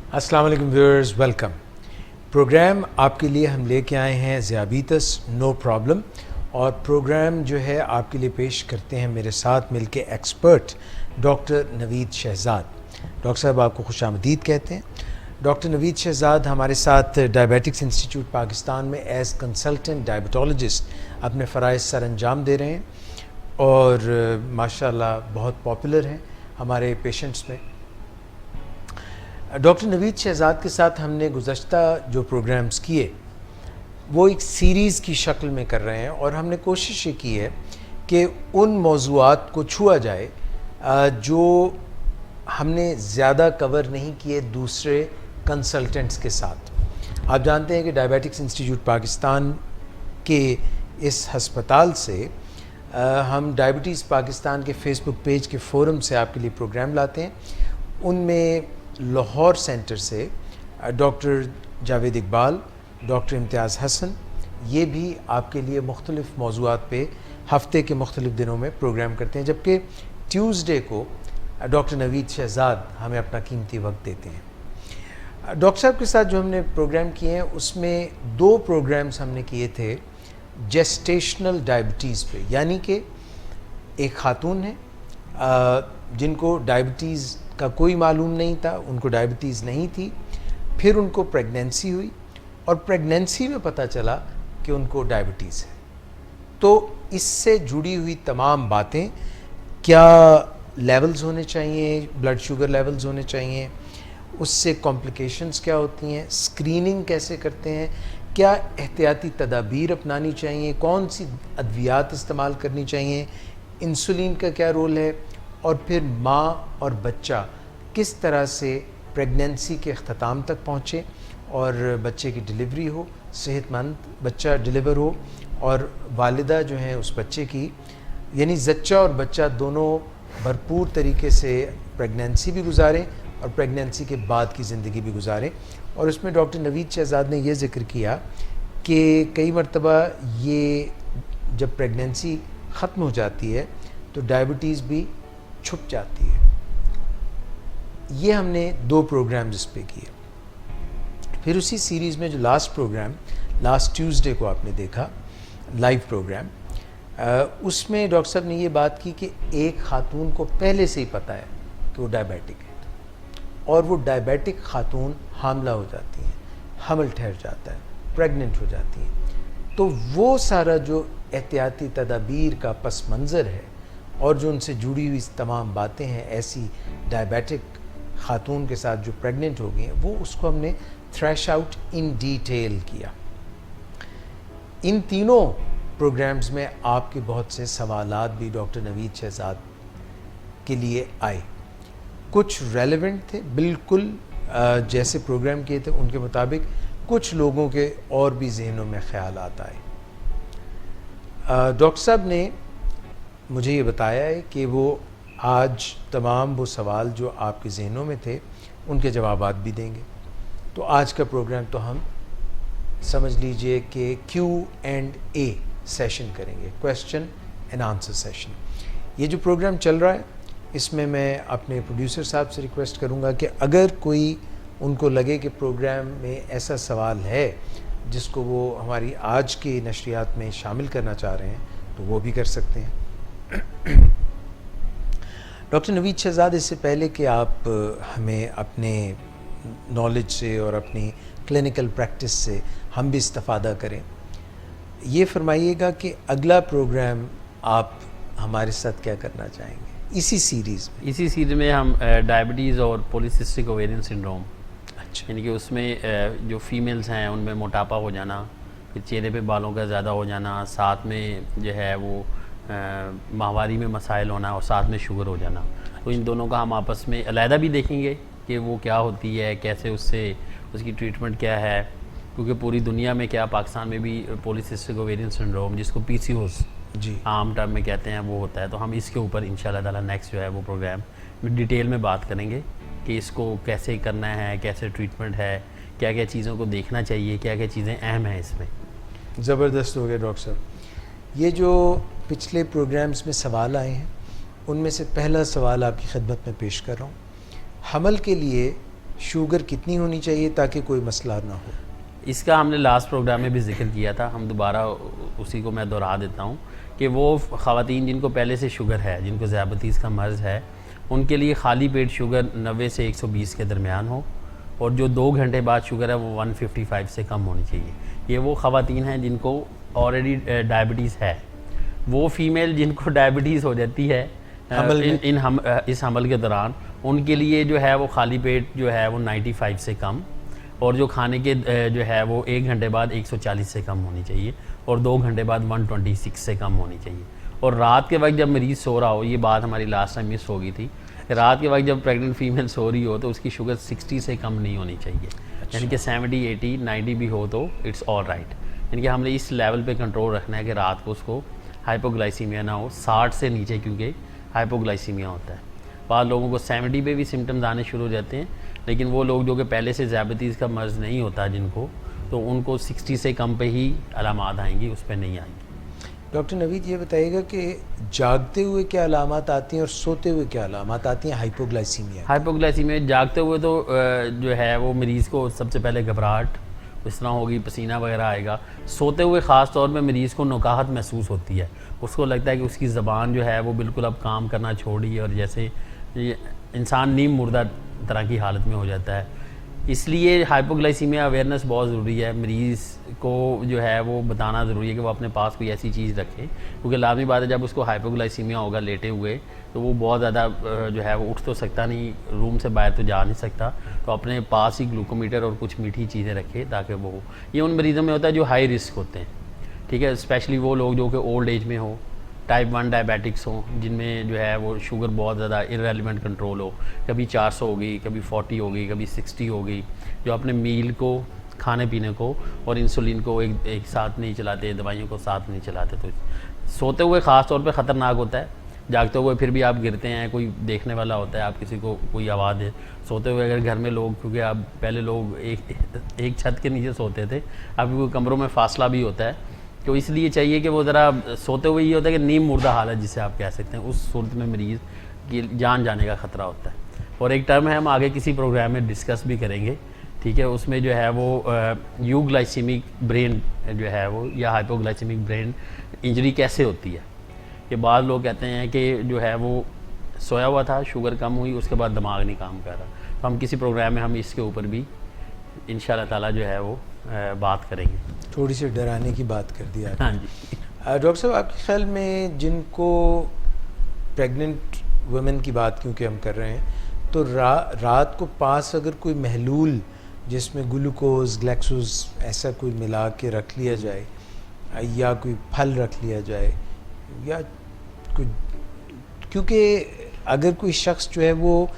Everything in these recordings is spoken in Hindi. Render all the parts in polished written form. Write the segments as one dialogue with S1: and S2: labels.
S1: अस्सलाम वालेकुम व्यूअर्स, वेलकम। प्रोग्राम आपके लिए हम लेके आए हैं ज़ियाबीतस नो प्रॉब्लम, और प्रोग्राम जो है आपके लिए पेश करते हैं मेरे साथ मिलके expert doctor Naveed Shahzad. Doctor साहब आपको खुशामदीद कहते हैं। डॉक्टर नवीद शहजाद हमारे साथ डायबिटिक्स इंस्टीट्यूट पाकिस्तान में एज़ कंसल्टेंट डायबिटोलॉजिस्ट अपने फ़राइज़ सर अंजाम दे रहे हैं और माशाल्लाह बहुत पॉपुलर हैं हमारे पेशेंट्स में। डॉक्टर नवीद शहजाद के साथ हमने गुज़श्ता जो प्रोग्राम्स किए वो एक सीरीज़ की शक्ल में कर रहे हैं, और हमने कोशिश ये की है कि उन मौज़ूआत को छुआ जाए जो हमने ज़्यादा कवर नहीं किए दूसरे कंसल्टेंट्स के साथ। आप जानते हैं कि डायबिटिक्स इंस्टीट्यूट पाकिस्तान के इस हस्पताल से हम डायबिटीज़ पाकिस्तान के फेसबुक पेज के फ़ोरम से आपके लिए प्रोग्राम लाते हैं। उनमें लाहौर सेंटर से डॉक्टर जावेद इकबाल, डॉक्टर इम्तियाज़ हसन, ये भी आपके लिए मुख्तलिफ़ मौज़ूआत पे हफ़्ते के मुख्तलिफ़ दिनों में प्रोग्राम करते हैं, जबकि ट्यूज़डे को डॉक्टर नवीद शहजाद हमें अपना कीमती वक्त देते हैं। डॉक्टर साहब के साथ जो हमने प्रोग्राम किए हैं उसमें 2 प्रोग्राम्स हमने किए थे जेस्टेशनल डायबिटीज़ पे, यानी कि एक खातून है जिनको डायबिटीज़ का कोई मालूम नहीं था, उनको डायबिटीज़ नहीं थी, फिर उनको प्रेगनेंसी हुई और प्रेगनेंसी में पता चला कि उनको डायबिटीज़ है। तो इससे जुड़ी हुई तमाम बातें, क्या लेवल्स होने चाहिए, ब्लड शुगर लेवल्स होने चाहिए, उससे कॉम्प्लिकेशंस क्या होती हैं, स्क्रीनिंग कैसे करते हैं, क्या एहतियाती तदाबीर अपनानी चाहिए, कौन सी अद्वियात इस्तेमाल करनी चाहिए, इंसुलिन का क्या रोल है, और फिर माँ और बच्चा किस तरह से प्रेगनेंसी के अख्ताम तक पहुँचे और बच्चे की डिलीवरी हो, सेहतमंद बच्चा डिलीवर हो, और वालिदा जो हैं उस बच्चे की, यानी जच्चा और बच्चा दोनों भरपूर तरीके से प्रेगनेंसी भी गुजारें और प्रेगनेंसी के बाद की ज़िंदगी भी गुजारें। और उसमें डॉक्टर नवीद शहजाद ने ये ज़िक्र किया कि कई मरतबा ये जब प्रेगनेंसी ख़त्म हो जाती है तो डायबिटीज़ भी छुप जाती है। ये हमने 2 प्रोग्राम्स इस पे किए। फिर उसी सीरीज़ में जो लास्ट प्रोग्राम लास्ट ट्यूसडे को आपने देखा, लाइव प्रोग्राम, उसमें डॉक्टर साहब ने ये बात की कि एक खातून को पहले से ही पता है कि वो डायबिटिक है, और वो डायबिटिक खातून हामला हो जाती हैं, हमल ठहर जाता है, प्रेग्नेंट हो जाती हैं। तो वो सारा जो एहतियाती तदाबीर का पस मंज़र है और जो उनसे जुड़ी हुई तमाम बातें हैं ऐसी डायबिटिक खातून के साथ जो प्रेग्नेंट हो गई हैं, वो उसको हमने थ्रैश आउट इन डिटेल किया। इन तीनों प्रोग्राम्स में आपके बहुत से सवालात भी डॉक्टर नवीद शहजाद के लिए आए। कुछ रेलेवेंट थे बिल्कुल, जैसे प्रोग्राम किए थे उनके मुताबिक, कुछ लोगों के और भी जहनों में ख्यालात आए। डॉक्टर साहब ने मुझे ये बताया है कि वो आज तमाम वो सवाल जो आपके जहनों में थे उनके जवाबात भी देंगे। तो आज का प्रोग्राम तो हम समझ लीजिए कि Q&A सेशन करेंगे, क्वेश्चन एंड आंसर सेशन। ये जो प्रोग्राम चल रहा है इसमें मैं अपने प्रोड्यूसर साहब से रिक्वेस्ट करूंगा कि अगर कोई उनको लगे कि प्रोग्राम में ऐसा सवाल है जिसको वो हमारी आज की नशरियात में शामिल करना चाह रहे हैं तो वो भी कर सकते हैं। डॉक्टर नवीद शहजाद, इससे पहले कि आप हमें अपने नॉलेज से और अपनी क्लिनिकल प्रैक्टिस से हम भी इस्तिफ़ादा करें, ये फरमाइएगा कि अगला प्रोग्राम आप हमारे साथ क्या करना चाहेंगे इसी सीरीज़ में?
S2: इसी सीरीज़ में हम डायबिटीज़ और पॉलीसिस्टिक ओवेरियन सिंड्रोम,
S1: अच्छा,
S2: यानी कि उसमें जो फीमेल्स हैं उनमें मोटापा हो जाना, फिर चेहरे पे बालों का ज़्यादा हो जाना, साथ में जो है वो माहवारी में मसाइल होना और साथ में शुगर हो जाना। तो इन दोनों का हम आपस में अलहदा भी देखेंगे कि वो क्या होती है, कैसे उससे उसकी ट्रीटमेंट क्या है, क्योंकि पूरी दुनिया में क्या पाकिस्तान में भी पॉलीसिस्टिक ओवेरियन सिंड्रोम, जिसको PCOS
S1: जी
S2: आम टर्म में कहते हैं, वो होता है। तो हम इसके ऊपर इंशाल्लाह ताला नेक्स्ट जो है वो प्रोग्राम में डिटेल में बात करेंगे कि इसको कैसे करना है, कैसे ट्रीटमेंट है, क्या क्या चीज़ों को देखना चाहिए, क्या क्या चीज़ें अहम हैं इसमें।
S1: ज़बरदस्त हो गया डॉक्टर साहब। ये जो पिछले प्रोग्राम्स में सवाल आए हैं उनमें से पहला सवाल आपकी खिदमत में पेश कर रहा हूँ। हमल के लिए शुगर कितनी होनी चाहिए ताकि कोई मसला ना हो?
S2: इसका हमने लास्ट प्रोग्राम में भी जिक्र किया था, हम दोबारा उसी को मैं दोहरा देता हूँ कि वो ख़वातीन जिनको पहले से शुगर है, जिनको ज़ियाबतीस का मर्ज़ है, उनके लिए खाली पेट शुगर 90 से 120 के दरमियान हो, और जो 2 घंटे बाद शुगर है वो 155 से कम होनी चाहिए। ये वो ख़वातीन हैं जिनको ऑलरेडी डायबिटीज़ है। वो फीमेल जिनको डायबिटीज़ हो जाती है इस हमल के दौरान, उनके लिए जो है वो खाली पेट जो है वो 95 से कम, और जो खाने के जो है वो 1 घंटे बाद 140 से कम होनी चाहिए, और 2 घंटे बाद 126 से कम होनी चाहिए। और रात के वक्त जब मरीज़ सो रहा हो, ये बात हमारी लास्ट टाइम मिस हो गई थी, रात के वक्त जब प्रेग्नेंट फीमेल सो रही हो तो उसकी शुगर 60 से कम नहीं होनी चाहिए। यानी कि 70, 80, 90 भी हो तो इट्स ऑल राइट। यानी कि हमने इस लेवल पे कंट्रोल रखना है कि रात को उसको हाइपोग्लाइसीमिया ना हो, 60 से नीचे, क्योंकि हाइपोग्लाइसीमिया होता है। बाद लोगों को 70 पे भी सिम्टम्स आने शुरू हो जाते हैं, लेकिन वो लोग जो कि पहले से ज़ियाबतीस का मर्ज़ नहीं होता जिनको, तो उनको 60 से कम पे ही अलामात आएंगी, उस पर नहीं आएंगी।
S1: डॉक्टर नवीद, ये बताइएगा कि जागते हुए क्या अलामात आती हैं और सोते हुए क्या अलामात आती हैं हाइपोग्लाइसीमिया?
S2: हाइपोग्लाइसीमिया जागते हुए तो जो है वो मरीज़ को सबसे पहले घबराहट इस तरह होगी, पसीना वगैरह आएगा। सोते हुए ख़ास तौर पे मरीज़ को नुकाहत महसूस होती है, उसको लगता है कि उसकी ज़बान जो है वो बिल्कुल अब काम करना छोड़ी है, और जैसे इंसान नीम मुर्दा तरह की हालत में हो जाता है। इसलिए हाइपोग्लाइसीमिया अवेयरनेस बहुत ज़रूरी है। मरीज़ को जो है वो बताना ज़रूरी है कि वो अपने पास कोई ऐसी चीज़ रखे, क्योंकि लाजमी बात है जब उसको हाइपोग्लाइसीमिया होगा लेटे हुए, तो वो बहुत ज़्यादा जो है वो उठ तो सकता नहीं, रूम से बाहर तो जा नहीं सकता, तो अपने पास ही ग्लूकोमीटर और कुछ मीठी चीज़ें रखे ताकि वो हो। ये उन मरीज़ों में होता है जो हाई रिस्क होते हैं, ठीक है, स्पेशली वो लोग जो कि ओल्ड एज में हो, टाइप 1 डायबिटिक्स हों, जिनमें जो है वो शुगर बहुत ज़्यादा इररेलेवेंट कंट्रोल हो, कभी 400 होगी, कभी 40 होगी, कभी 60 होगी, जो अपने मील को, खाने पीने को और इंसुलिन को एक साथ नहीं चलाते, दवाइयों को साथ नहीं चलाते। तो सोते हुए ख़ास तौर पे ख़तरनाक होता है। जागते हुए फिर भी आप गिरते हैं, कोई देखने वाला होता है, आप किसी को कोई आवाज़ है। सोते हुए अगर घर में लोग, क्योंकि आप पहले लोग एक छत के नीचे सोते थे, अब कमरों में फासला भी होता है, तो इसलिए चाहिए कि वो ज़रा सोते हुए ये होता है कि नीम मुर्दा हालत जिसे आप कह सकते हैं, उस सूरत में मरीज़ की जान जाने का ख़तरा होता है। और एक टर्म है, हम आगे किसी प्रोग्राम में डिस्कस भी करेंगे, ठीक है, उसमें जो है वो यूग्लाइसीमिक ब्रेन जो है वो, या हाइपोग्लाइसीमिक ब्रेन इंजरी कैसे होती है। कि बाद लोग कहते हैं कि जो है वो सोया हुआ था, शुगर कम हुई, उसके बाद दिमाग नहीं काम कर रहा। तो हम किसी प्रोग्राम में हम इसके ऊपर भी इंशाल्लाह ताला जो है वो बात करेंगे।
S1: थोड़ी सी डराने की बात कर दी आपने।
S2: हाँ जी।
S1: डॉक्टर साहब, आपके ख्याल में जिनको प्रेग्नेंट वुमेन की बात क्योंकि हम कर रहे हैं, तो रात को पास अगर कोई महलूल जिसमें ग्लूकोज, ग्लैक्सोज ऐसा कोई मिला के रख लिया जाए, या कोई फल रख लिया जाए, या कोई, क्योंकि अगर कोई शख्स जो है वो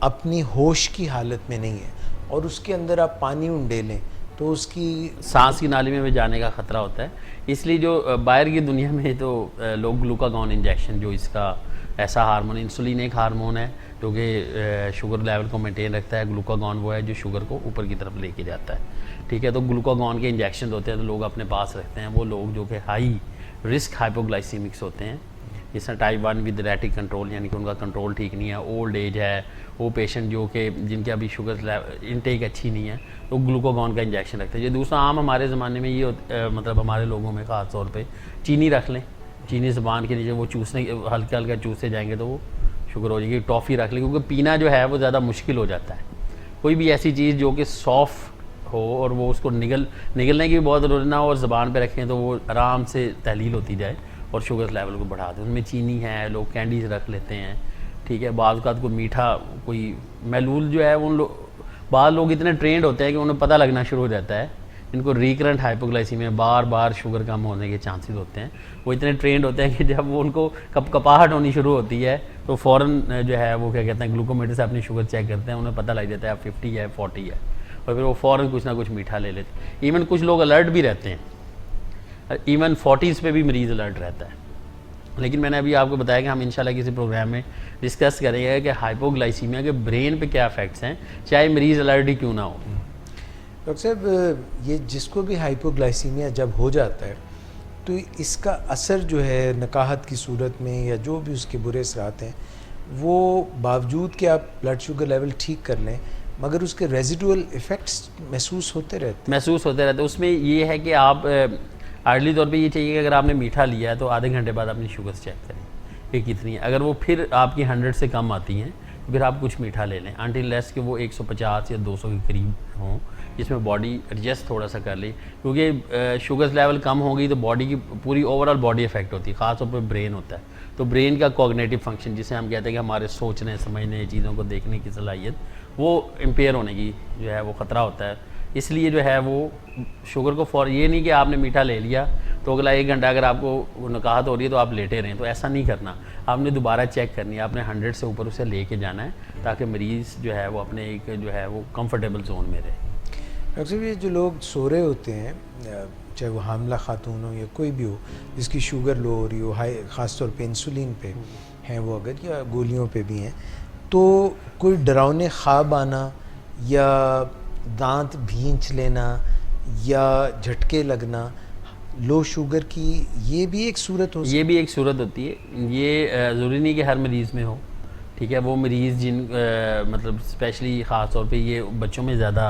S1: अपनी होश की हालत में नहीं है और उसके अंदर आप पानी उंडेलें तो उसकी
S2: सांस की नाली में भी जाने का ख़तरा होता है। इसलिए जो बाहर की दुनिया में तो लोग ग्लूकागॉन इंजेक्शन, जो इसका ऐसा हार्मोन, इंसुलिन एक हार्मोन है जो कि शुगर लेवल को मेंटेन रखता है, ग्लूकागॉन वो है जो शुगर को ऊपर की तरफ लेके जाता है, ठीक है। तो ग्लूकागॉन के इंजेक्शन होते हैं तो लोग अपने पास रखते हैं। वो लोग जो कि हाई रिस्क हाइपोग्लाइसीमिक्स होते हैं, जैसे टाइप 1 विद रेटिक कंट्रोल, यानी कि उनका कंट्रोल ठीक नहीं है, ओल्ड एज है, वो पेशेंट जो कि जिनके अभी शुगर इनटेक अच्छी नहीं है, तो ग्लूकागॉन का इंजेक्शन रखते हैं। ये दूसरा आम हमारे ज़माने में ये मतलब हमारे लोगों में ख़ास तौर पे चीनी रख लें, चीनी ज़बान के नीचे वो चूसने, हल्का हल्का चूसते जाएंगे तो वो शुगर हो जाएगी। टॉफ़ी रख लें, क्योंकि पीना जो है वो ज़्यादा मुश्किल हो जाता है। कोई भी ऐसी चीज़ जो कि सॉफ्ट हो और वो उसको निगलने की भी बहुत ज़रूरत ना हो, और ज़बान पे रखें तो वो आराम से तहलील होती जाए और शुगर लेवल को बढ़ा दें। उनमें चीनी है, लोग कैंडीज़ रख लेते हैं, ठीक है। बाज़ औक़ात कोई मीठा, कोई महलूल जो है, बाद लोग इतने ट्रेंड होते हैं कि उन्हें पता लगना शुरू हो जाता है, इनको रिकरेंट हाइपोग्लाइसीमिया, बार बार शुगर कम होने के चांसेस होते हैं। वो इतने ट्रेंड होते हैं कि जब वो उनको कपकपाहट होनी शुरू होती है तो फ़ौरन जो है वो क्या कहते हैं, ग्लूकोमीटर से अपनी शुगर चेक करते हैं, उन्हें पता लग जाता है अब 50 है, 40 है, और फिर वो फ़ौरन कुछ ना कुछ मीठा ले लेते हैं। इवन कुछ लोग अलर्ट भी रहते हैं, इवन 40s पे भी मरीज़ अलर्ट रहता है। लेकिन मैंने अभी आपको बताया कि हम इंशाल्लाह किसी प्रोग्राम में डिस्कस करेंगे कि हाइपोग्लाइसीमिया के ब्रेन पे क्या इफेक्ट्स हैं, चाहे मरीज़ अलर्ट ही क्यों ना हो।
S1: डॉक्टर साहब, ये जिसको भी हाइपोग्लाइसीमिया जब हो जाता है तो इसका असर जो है नकाहत की सूरत में या जो भी उसके बुरे असरात हैं, वो बावजूद कि आप ब्लड शुगर लेवल ठीक कर लें, मगर उसके रेजिडुअल इफ़ेक्ट्स महसूस होते रहते
S2: उसमें ये है कि आप आर्डली तौर पे ये चाहिए कि अगर आपने मीठा लिया है तो आधे घंटे बाद अपनी शुगर चेक करें कि कितनी है। अगर वो फिर आपकी 100 से कम आती हैं तो फिर आप कुछ मीठा ले लें अनटिल लेस कि वो 150 या 200 के करीब हों, जिसमें बॉडी एडजस्ट थोड़ा सा कर ले, क्योंकि शुगर लेवल कम होगी तो बॉडी की पूरी ओवरऑल बॉडी इफेक्ट होती है, ख़ासतौर पर ब्रेन होता है। तो ब्रेन का कॉग्निटिव फंक्शन, जिसे हम कहते हैं कि हमारे सोचने समझने चीज़ों को देखने की सलाहियत, वो इम्पेयर होने की जो है वो ख़तरा होता है। इसलिए जो है वो शुगर को ये नहीं कि आपने मीठा ले लिया तो अगला 1 घंटा अगर आपको नकाहत हो रही है तो आप लेटे रहें, तो ऐसा नहीं करना। आपने दोबारा चेक करनी है, आपने 100 से ऊपर उसे लेके जाना है ताकि मरीज़ जो है वो अपने एक जो है वो कंफर्टेबल जोन में रहे।
S1: डॉक्टर साहब, ये जो लोग सो रहे होते हैं, चाहे वो हामला खातून हो या कोई भी हो जिसकी शुगर लो हो रही हो, हाई ख़ास तौर पे इंसुलिन पे हैं वो अगर, या गोलियों पे भी हैं, तो कोई डरावने ख्वाब आना या दांत भींच लेना या झटके लगना लो शुगर की, ये भी एक सूरत
S2: होती है। ये ज़रूरी नहीं कि हर मरीज़ में हो, ठीक है। वो मरीज़ जिन मतलब स्पेशली ख़ास तौर पे ये बच्चों में ज़्यादा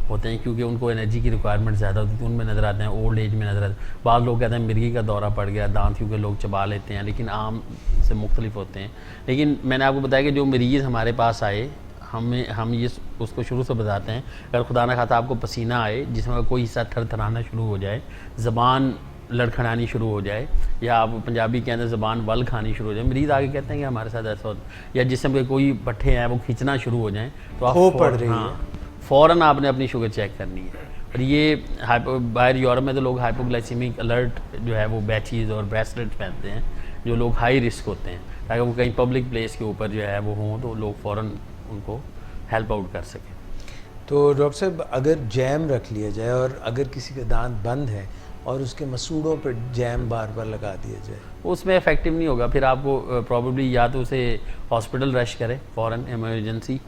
S2: होते हैं क्योंकि उनको एनर्जी की रिक्वायरमेंट ज़्यादा होती है, उनमें नज़र आते हैं, ओल्ड एज में नज़र आते हैं। बाद लोग कहते हैं मिर्गी का दौरा पड़ गया, दांत क्योंकि लोग चबा लेते हैं, लेकिन आम से मुख्तलिफ होते हैं। लेकिन मैंने आपको बताया कि जो मरीज़ हमारे पास आए, हम ये उसको शुरू से बताते हैं, अगर खुदा ना खाता आपको पसीना आए जिसमें कोई हिस्सा थरथराना शुरू हो जाए, ज़बान लड़खड़ानी शुरू हो जाए, या आप पंजाबी के अंदर ज़बान वल खानी शुरू हो जाए, मरीज़ आगे कहते हैं कि हमारे साथ ऐसा होता है, या जिसम के कोई पट्टे हैं वो खींचना शुरू हो जाएँ, तो आप
S1: पड़ रही है,
S2: फ़ौरन आपने अपनी शुगर चेक करनी है। और ये बाहर यूरोप में तो लोग हाइपोग्लाइसीमिक अलर्ट जो है वो बैचेज़ और ब्रेसलेट पहनते हैं जो लोग हाई रिस्क होते हैं, ताकि वो कहीं पब्लिक प्लेस के ऊपर जो है वो हों तो लोग फ़ौरन उनको हेल्प आउट कर सकें।
S1: तो डॉक्टर साहब, अगर जैम रख लिया जाए और अगर किसी का दांत बंद है और उसके मसूड़ों पर जैम बार बार लगा दिया जाए,
S2: उसमें इफेक्टिव नहीं होगा। फिर आपको प्रॉब्लली या तो उसे हॉस्पिटल रश करें फ़ौरन इमरजेंसी,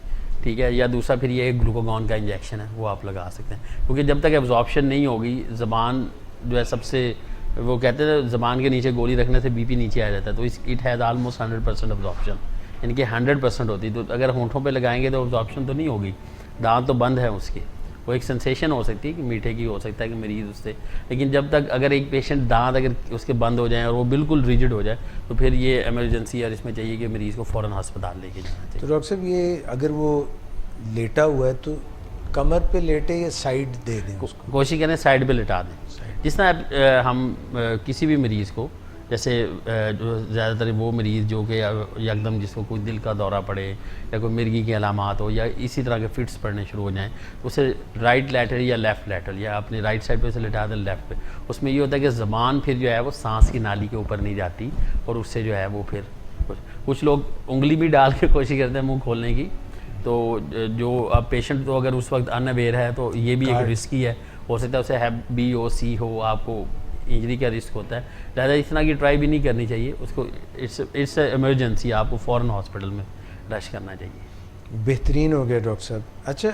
S2: ठीक है, या दूसरा फिर ये ग्लूकोगॉन का इंजेक्शन है वो आप लगा सकते हैं, क्योंकि जब तक एब्जॉर्प्शन नहीं होगी, ज़बान जो है सबसे, वो कहते हैं ज़बान के नीचे गोली रखने से बीपी नीचे आ जाता है, तो इट हैज़ ऑलमोस्ट 100% एब्जॉर्प्शन, इनके 100% होती। तो अगर होंठों पे लगाएंगे तो एब्जॉर्प्शन तो नहीं होगी, दांत तो बंद है उसके, वो एक सेंसेशन हो सकती है कि मीठे की, हो सकता है कि मरीज़ उससे, लेकिन जब तक अगर एक पेशेंट दांत अगर उसके बंद हो जाए और वो बिल्कुल रिजिड हो जाए तो फिर ये इमरजेंसी और इसमें चाहिए कि मरीज़ को फ़ौरन अस्पताल लेके जाना चाहिए।
S1: तो डॉक्टर साहब, ये अगर वो लेटा हुआ है तो कमर पे लेटे या साइड दे दें उसको?
S2: कोशिश करें साइड पे लिटा दें। जिस तरह हम किसी भी मरीज़ को, जैसे जो ज़्यादातर वो मरीज़ जो कि एकदम जिसको कोई दिल का दौरा पड़े या कोई मिर्गी की अलामात हो या इसी तरह के फिट्स पड़ने शुरू हो जाएं, तो उसे राइट लैटरल या लेफ़्ट लैटरल या अपनी राइट साइड पे से लिटा दें लेफ़्ट पे। उसमें ये होता है कि ज़बान फिर जो है वो सांस की नाली के ऊपर नहीं जाती और उससे जो है वो फिर कुछ लोग उंगली भी डाल के कोशिश करते हैं मुँह खोलने की, तो जो अब पेशेंट तो अगर उस वक्त अनअवेयर है तो ये भी एक रिस्की है, हो सकता है उसे HbO हो, आपको इंजरी का रिस्क होता है, ज़्यादा इस तरह की ट्राई भी नहीं करनी चाहिए उसको। इट्स इमरजेंसी, आपको फ़ौरन हॉस्पिटल में रश करना चाहिए।
S1: बेहतरीन हो गया डॉक्टर साहब। अच्छा,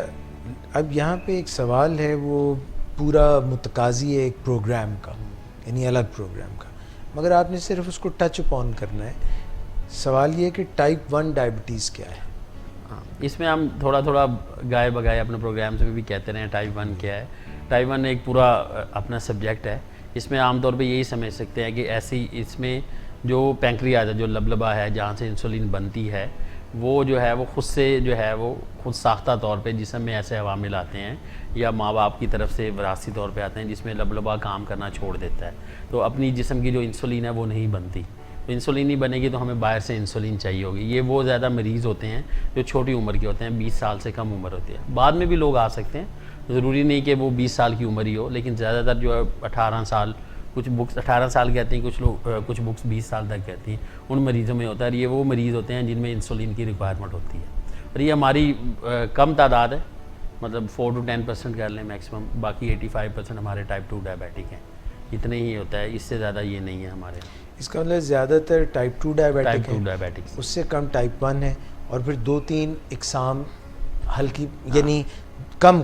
S1: अब यहाँ पे एक सवाल है, वो पूरा मुतकाज़ी है एक प्रोग्राम का, यानी अलग प्रोग्राम का, मगर आपने सिर्फ उसको टच अपॉन करना है। सवाल ये है कि टाइप 1 डायबिटीज़ क्या है?
S2: हाँ, इसमें हम थोड़ा थोड़ा गाए बगाए अपने प्रोग्राम्स में भी कहते रहे टाइप 1 क्या है। टाइप 1 एक पूरा अपना सब्जेक्ट है। इसमें आमतौर पे यही समझ सकते हैं कि ऐसी, इसमें जो पैंक्रियाज है, जो लबलबा है जहाँ से इंसुलिन बनती है, वो जो है वो खुद से जो है वो खुद साख्ता तौर पे जिसम में ऐसे अवामिल आते हैं या माँ बाप की तरफ से विरासती तौर पे आते हैं जिसमें लबलबा काम करना छोड़ देता है, तो अपनी जिस्म की जो इंसुलिन है वो नहीं बनती। तो इंसुलिन नहीं बनेगी तो हमें बाहर से इंसुलिन चाहिए होगी। ये वो ज़्यादा मरीज़ होते हैं जो छोटी उम्र के होते हैं, 20 साल से कम उम्र होती है। बाद में भी लोग आ सकते हैं, ज़रूरी नहीं कि वो 20 साल की उम्र ही हो, लेकिन ज़्यादातर जो है 18 साल, कुछ बुक्स 18 साल कहती हैं, कुछ बुक्स 20 साल तक कहती हैं, उन मरीज़ों में होता है। ये वो मरीज़ होते हैं जिनमें इंसुलिन की रिक्वायरमेंट होती है, और ये हमारी कम तादाद है, मतलब 4 to 10% कर लें मैक्सिमम, बाकी 85% हमारे टाइप 2 डायबिटिक हैं, इतने ही होता है, इससे ज़्यादा ये नहीं है हमारे।
S1: इसका मतलब ज़्यादातर टाइप 2 डायबिटिक है, उससे कम टाइप 1 है, और फिर 2-3 इकसाम हल्की, यानी कम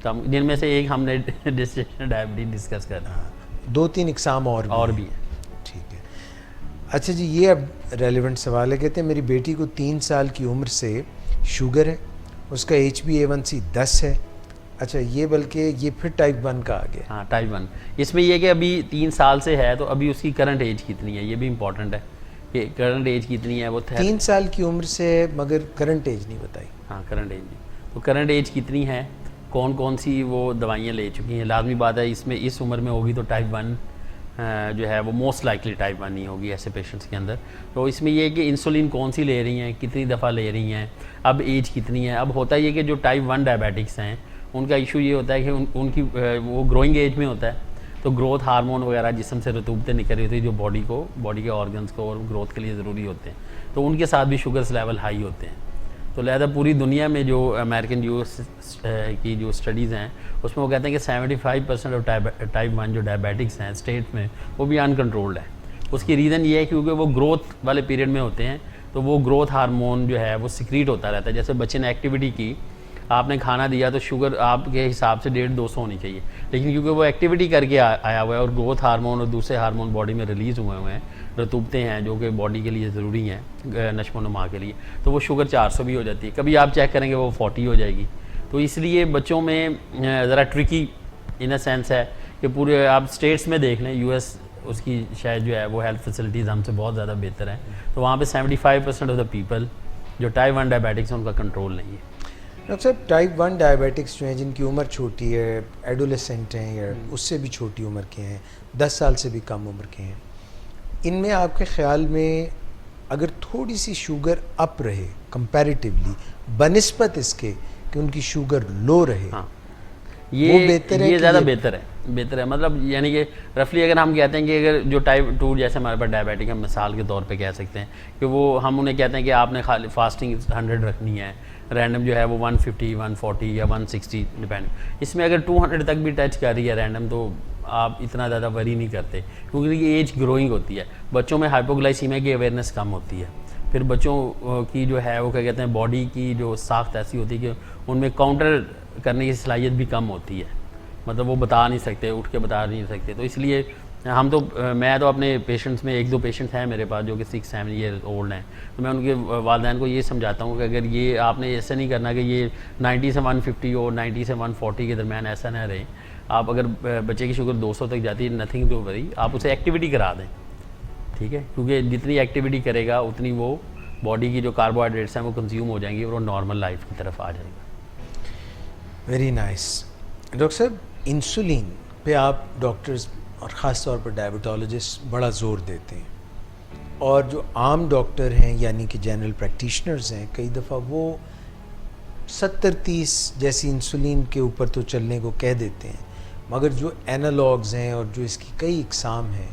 S2: जिनमें से एक हमने जेस्टेशनल डायबिटीज डिस्कस करना,
S1: 2-3 इकसाम और भी
S2: है।
S1: ठीक है। अच्छा जी, ये अब रेलेवेंट सवाल है। कहते हैं मेरी बेटी को 3 साल की उम्र से शुगर है, उसका HbA1c 10 है। अच्छा, ये बल्कि ये फिर टाइप 1 का आ गया।
S2: हाँ, टाइप 1 इसमें ये कि अभी 3 साल से है, तो अभी उसकी करंट एज कितनी है ये भी इम्पॉर्टेंट है कि करंट एज कितनी है। वो
S1: 3 साल की उम्र से है, मगर करंट एज नहीं बताई।
S2: हाँ, करंट एज नहीं, तो करंट एज कितनी है, कौन कौन सी वो दवाइयाँ ले चुकी हैं। लाजमी बात है इसमें इस उम्र में होगी तो टाइप 1 जो है वो मोस्ट लाइकली टाइप 1 नहीं होगी ऐसे पेशेंट्स के अंदर। तो इसमें ये है कि इंसुलिन कौन सी ले रही हैं, कितनी दफ़ा ले रही हैं, अब एज कितनी है। अब होता ये कि जो टाइप 1 डायबिटिक्स हैं उनका इशू ये होता है कि उनकी वो ग्रोइंग एज में होता है, तो ग्रोथ हार्मोन वगैरह जिस्म से रतूबतें निकल रही होती है जो बॉडी के ऑर्गन्स को और ग्रोथ के लिए ज़रूरी होते हैं, तो उनके साथ भी शुगर्स लेवल हाई होते हैं। तो लिहाजा पूरी दुनिया में जो अमेरिकन यूएस की जो स्टडीज़ हैं उसमें वो कहते हैं कि 75% ऑफ टाइप 1 जो डायबिटिक्स हैं स्टेट में वो भी अनकंट्रोल्ड है। उसकी रीज़न ये है क्योंकि वो ग्रोथ वाले पीरियड में होते हैं, तो वो ग्रोथ हार्मोन जो है वो सिक्रीट होता रहता है। जैसे बच्चे ने एक्टिविटी की, आपने खाना दिया तो शुगर आपके हिसाब से 150-200 होनी चाहिए, लेकिन क्योंकि वो एक्टिविटी करके आया हुआ है और ग्रोथ हार्मोन और दूसरे हार्मोन बॉडी में रिलीज़ हुए हैं, रतूबतें हैं जो कि बॉडी के लिए ज़रूरी हैं नश्मो नुमा के लिए, तो वो शुगर 400 भी हो जाती है। कभी आप चेक करेंगे वो 40 हो जाएगी। तो इसलिए बच्चों में ज़रा ट्रिकी इन अ सेंस है कि पूरे आप स्टेट्स में देख लें, यूएस उसकी शायद जो है वो हेल्थ फैसिलिटीज़ हमसे बहुत ज़्यादा बेहतर हैं, तो वहाँ पे 75% ऑफ द पीपल जो टाइप 1 डायबिटिक्स हैं उनका कंट्रोल नहीं है।
S1: डॉक्टर साहब, टाइप 1 डायबिटिक्स जो हैं जिनकी उम्र छोटी है, एडोलेसेंट हैं या उससे भी छोटी उम्र के हैं, 10 साल से भी कम उम्र के हैं, इनमें आपके ख्याल में अगर थोड़ी सी शुगर अप रहे कंपैरेटिवली बनिस्बत इसके कि उनकी शुगर लो रहे,
S2: हाँ,
S1: वो बेहतर है?
S2: ये ज़्यादा बेहतर है। मतलब यानी कि रफली अगर हम कहते हैं कि अगर जो टाइप 2 जैसे हमारे पास डायबिटिक हम मिसाल के तौर पे कह सकते हैं कि वो हम उन्हें कहते हैं कि आपने खाली फास्टिंग 100 रखनी है, रैंडम जो है वो 150, 140 या 160 डिपेंड। इसमें अगर 200 तक भी टच कर रही है रैंडम तो आप इतना ज़्यादा वरी नहीं करते, क्योंकि ये एज ग्रोइंग होती है। बच्चों में हाइपोग्लाइसीमिया की अवेयरनेस कम होती है, फिर बच्चों की जो है वो क्या कहते हैं बॉडी की जो साख्त ऐसी होती है कि उनमें काउंटर करने की सलाहियत भी कम होती है, मतलब वो बता नहीं सकते, उठ के बता नहीं सकते। तो इसलिए हम तो मैं तो अपने पेशेंट्स में 1-2 पेशेंट्स हैं मेरे पास जो कि 6-7 ईयर ओल्ड हैं, तो मैं उनके वालिदैन को ये समझाता हूँ कि अगर ये आपने ऐसे नहीं करना कि ये 90 से 150 हो, 90 से 140 के दरमियान ऐसा ना रहे। आप अगर बच्चे की शुगर 200 तक जाती है, नथिंग टू वरी, आप उसे एक्टिविटी करा दें, ठीक है, क्योंकि जितनी एक्टिविटी करेगा उतनी वो बॉडी की जो कार्बोहाइड्रेट्स हैं वो कंज्यूम हो जाएंगी और वो नॉर्मल लाइफ की तरफ आ जाएगा।
S1: Very nice. डॉक्टर साहब, इंसुलिन पे आप डॉक्टर्स और ख़ास तौर पर डायबिटोलॉजिस्ट बड़ा ज़ोर देते हैं, और जो आम डॉक्टर हैं यानी कि जनरल प्रैक्टिशनर्स हैं, कई दफ़ा वो 70-30 जैसी इंसुलिन के ऊपर तो चलने को कह देते हैं, मगर जो एनालॉग्स हैं और जो इसकी कई इकसाम हैं,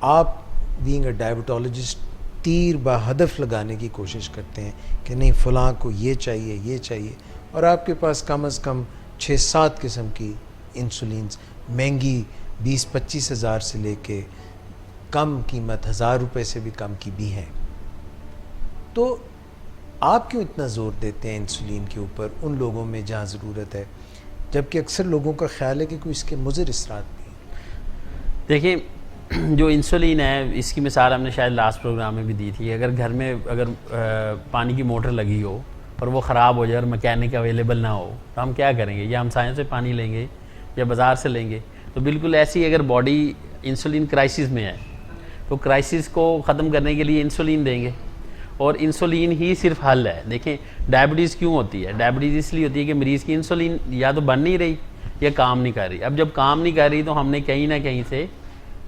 S1: आप बीइंग अ डायबिटोलॉजिस्ट तीर बहदफ लगाने की कोशिश करते हैं कि नहीं फ़लाँ को ये चाहिए, और आपके पास कम अज़ कम 6-7 किस्म की इंसुलिन्स महंगी 20-25 हज़ार से लेके कम कीमत 1000 रुपये से भी कम की भी हैं। तो आप क्यों इतना ज़ोर देते हैं इंसुलिन के ऊपर उन लोगों में जहाँ ज़रूरत है, जबकि अक्सर लोगों का ख्याल है कि कोई इसके मुज़र असरात नहीं है?
S2: देखिए, जो इंसुलिन है इसकी मिसाल हमने शायद लास्ट प्रोग्राम में भी दी थी। अगर घर में पानी की मोटर लगी हो और वो ख़राब हो जाए और मैकेनिक अवेलेबल ना हो तो हम क्या करेंगे? या हम साइंस से पानी लेंगे या बाज़ार से लेंगे? तो बिल्कुल ऐसी अगर बॉडी इंसुलिन क्राइसिस में है तो क्राइसिस को ख़त्म करने के लिए इंसुलिन देंगे, और इंसुलिन ही सिर्फ हल है। देखें, डायबिटीज़ क्यों होती है? डायबिटीज़ इसलिए होती है कि मरीज़ की इंसुलिन या तो बन नहीं रही या काम नहीं कर रही। अब जब काम नहीं कर रही तो हमने कहीं ना कहीं से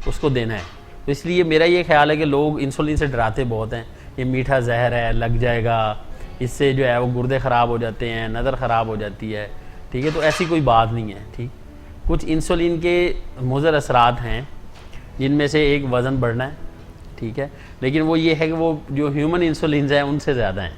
S2: उसको देना है। तो इसलिए मेरा ये ख्याल है कि लोग इंसुलिन से डराते बहुत हैं, ये मीठा जहर है, लग जाएगा, इससे जो है वो गुर्दे ख़राब हो जाते हैं, नज़र ख़राब हो जाती है, ठीक है। तो ऐसी कोई बात नहीं है, ठीक। कुछ इंसुलिन के मुज़र असरात हैं जिनमें से एक वज़न बढ़ना है, ठीक है, लेकिन वो ये है कि वो जो ह्यूमन इंसुलिन हैं उनसे ज़्यादा हैं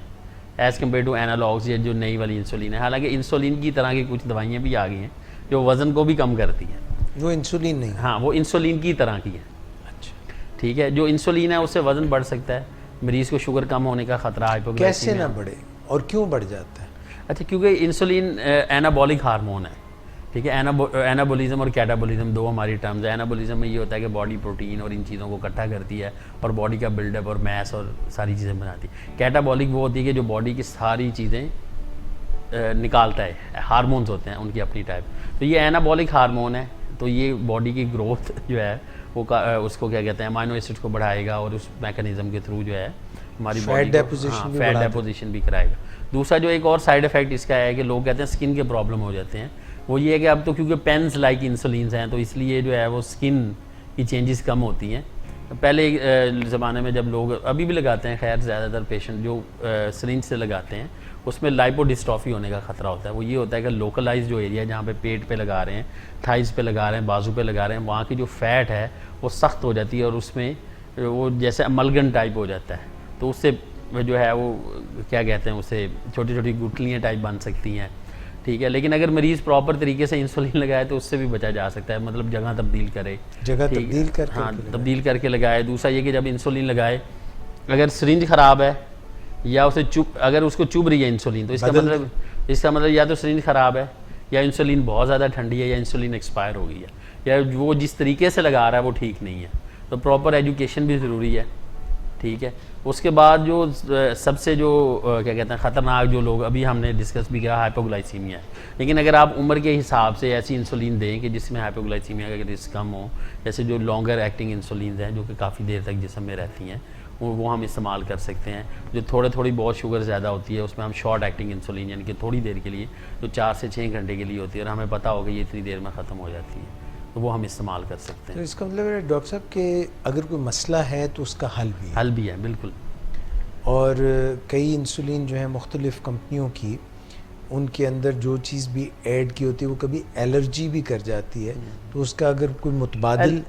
S2: एज़ कम्पेयर टू एनालॉग्स या जो नई वाली इंसुलिन है। हालांकि इंसुलिन की तरह की कुछ दवाइयाँ भी आ गई हैं जो वज़न को भी कम करती हैं।
S1: वो इंसुलिन नहीं?
S2: हाँ, वो इंसुलिन की तरह की है।
S1: अच्छा,
S2: ठीक है। जो इंसुलिन है उससे वज़न बढ़ सकता है, मरीज़ को शुगर कम होने का ख़तरा है।
S1: कैसे ना बढ़े और क्यों बढ़ जाता है?
S2: अच्छा, क्योंकि इंसुलिन एनाबॉलिक हार्मोन है, ठीक है। एनाबोलिज्म और कैटाबोलिज्म दो हमारी टर्म्स है। एनाबोलिज्म में ये होता है कि बॉडी प्रोटीन और इन चीज़ों को इकट्ठा करती है और बॉडी का बिल्डअप और मैस और सारी चीज़ें बनाती है। कैटाबॉलिक वो होती है कि जो बॉडी की सारी चीज़ें निकालता है, हार्मोन्स होते हैं उनकी अपनी टाइप। तो ये एनाबॉलिक हार्मोन है, तो ये बॉडी की ग्रोथ जो है वो उसको क्या कहते हैं, अमाइनो एसिड को बढ़ाएगा और उस मैकेनिज्म के थ्रू जो है हमारी
S1: फैट डेपोजिशन भी
S2: फैट डेपोजिशन भी कराएगा। दूसरा जो एक और साइड इफेक्ट इसका है कि लोग कहते हैं स्किन के प्रॉब्लम हो जाते हैं, वो ये है कि अब तो क्योंकि पेन्स लाइक इंसुलिन हैं तो इसलिए जो है वो स्किन की चेंजेस कम होती हैं। पहले ज़माने में जब लोग अभी भी लगाते हैं, खैर ज़्यादातर पेशेंट जो सिरिंज से लगाते हैं उसमें लाइपोडिस्ट्रॉफी होने का ख़तरा होता है। वो ये होता है कि लोकलाइज जो एरिया जहाँ पे पेट पे लगा रहे हैं, थाइस पे लगा रहे हैं, बाजू पे लगा रहे हैं, वहाँ की जो फैट है वो सख्त हो जाती है और उसमें वो जैसे अमलगन टाइप हो जाता है, तो उससे जो है वो क्या कहते हैं उसे छोटी छोटी गुठलियाँ टाइप बन सकती हैं, ठीक है। लेकिन अगर मरीज़ प्रॉपर तरीके से इंसुलिन लगाए तो उससे भी बचा जा सकता है, मतलब जगह तब्दील करे,
S1: जगह तब्दील करके,
S2: हाँ तब्दील करके लगाए। दूसरा ये कि जब इंसुलिन लगाए, अगर सिरिंज ख़राब है या उसे अगर उसको चुभ रही है इंसुलिन, तो इसका मतलब या तो सिरिंज ख़राब है या इंसुलिन बहुत ज़्यादा ठंडी है या इंसुलिन एक्सपायर हो गई है या वो जिस तरीके से लगा रहा है वो ठीक नहीं है। तो प्रॉपर एजुकेशन भी ज़रूरी है, ठीक है। उसके बाद जो सबसे जो क्या कहते हैं ख़तरनाक जो लोग अभी हमने डिस्कस भी किया, हाइपोग्लाइसीमिया है। लेकिन अगर आप उम्र के हिसाब से ऐसी इंसुलिन दें कि जिसमें हाइपोग्लाइसीमिया का रिस्क कम हो, जैसे जो लॉन्गर एक्टिंग इंसुलिन हैं जो कि काफ़ी देर तक जिस्म में रहती हैं, वो हम इस्तेमाल कर सकते हैं। जो थोड़ी बहुत शुगर ज़्यादा होती है उसमें हम शॉर्ट एक्टिंग इंसुलिन यानी कि थोड़ी देर के लिए, जो 4 से 6 घंटे के लिए होती है और हमें पता होगा ये इतनी देर में ख़त्म हो जाती है, तो वो हम इस्तेमाल कर सकते हैं।
S1: तो इसका मतलब है डॉक्टर साहब कि अगर कोई मसला है तो उसका हल भी
S2: है बिल्कुल।
S1: और कई इंसुलिन जो है मुख्तलिफ़ कंपनियों की, उनके अंदर जो चीज़ भी ऐड की होती है वो कभी एलर्जी भी कर जाती है, तो उसका अगर कोई मुतबादिल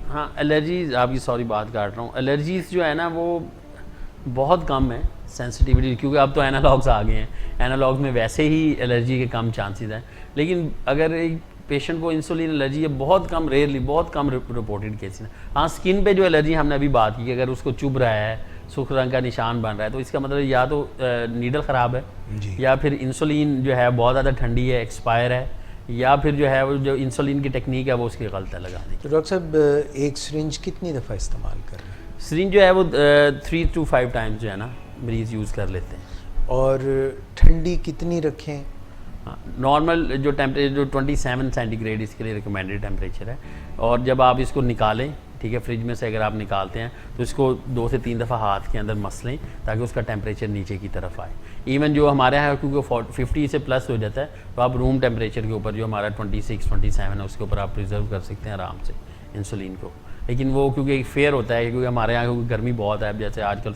S2: हाँ एलर्जीज़, आपकी सॉरी बात काट रहा हूँ, एलर्जीज़ जो है ना वो बहुत कम है सेंसिटिविटी, क्योंकि अब तो एनालॉग्स आ गए हैं, एनालॉग में वैसे ही एलर्जी के कम चांसेस हैं। लेकिन अगर एक पेशेंट को इंसुलिन एलर्जी है, बहुत कम, रेयरली बहुत कम रिपोर्टेड केसेस हैं। हाँ स्किन पे जो एलर्जी हमने अभी बात की, अगर उसको चुभ रहा है, सुर्ख रंग का निशान बन रहा है, तो इसका मतलब या तो नीडल ख़राब है या फिर इंसुलिन जो है बहुत ज़्यादा ठंडी है, एक्सपायर है, या फिर जो है वो जो इंसुलिन की टेक्निक है वो उसकी गलत है लगाने की।
S1: तो डॉक्टर साहब एक सिरिंज कितनी दफ़ा इस्तेमाल कर रहे हैं?
S2: सिरिंज जो है वो 3 to 5 टाइम्स जो है ना मरीज़ यूज़ कर लेते हैं।
S1: और ठंडी कितनी रखें?
S2: हाँ नॉर्मल जो टेम्परेचर जो 27 सेंटीग्रेड इसके लिए रिकमेंडेड टेम्परेचर है। और जब आप इसको निकालें, ठीक है, फ्रिज में से अगर आप निकालते हैं तो इसको 2 से 3 दफ़ा हाथ के अंदर मस लें ताकि उसका टेम्परेचर नीचे की तरफ आए। इवन जो हमारे यहाँ क्योंकि 50 से प्लस हो जाता है तो आप रूम टेम्परेचर के ऊपर जो हमारा 26-27 है उसके ऊपर आप प्रिजर्व कर सकते हैं आराम से इंसुलिन को। लेकिन वो क्योंकि एक फेयर होता है, क्योंकि हमारे यहाँ क्योंकि गर्मी बहुत है, जैसे आजकल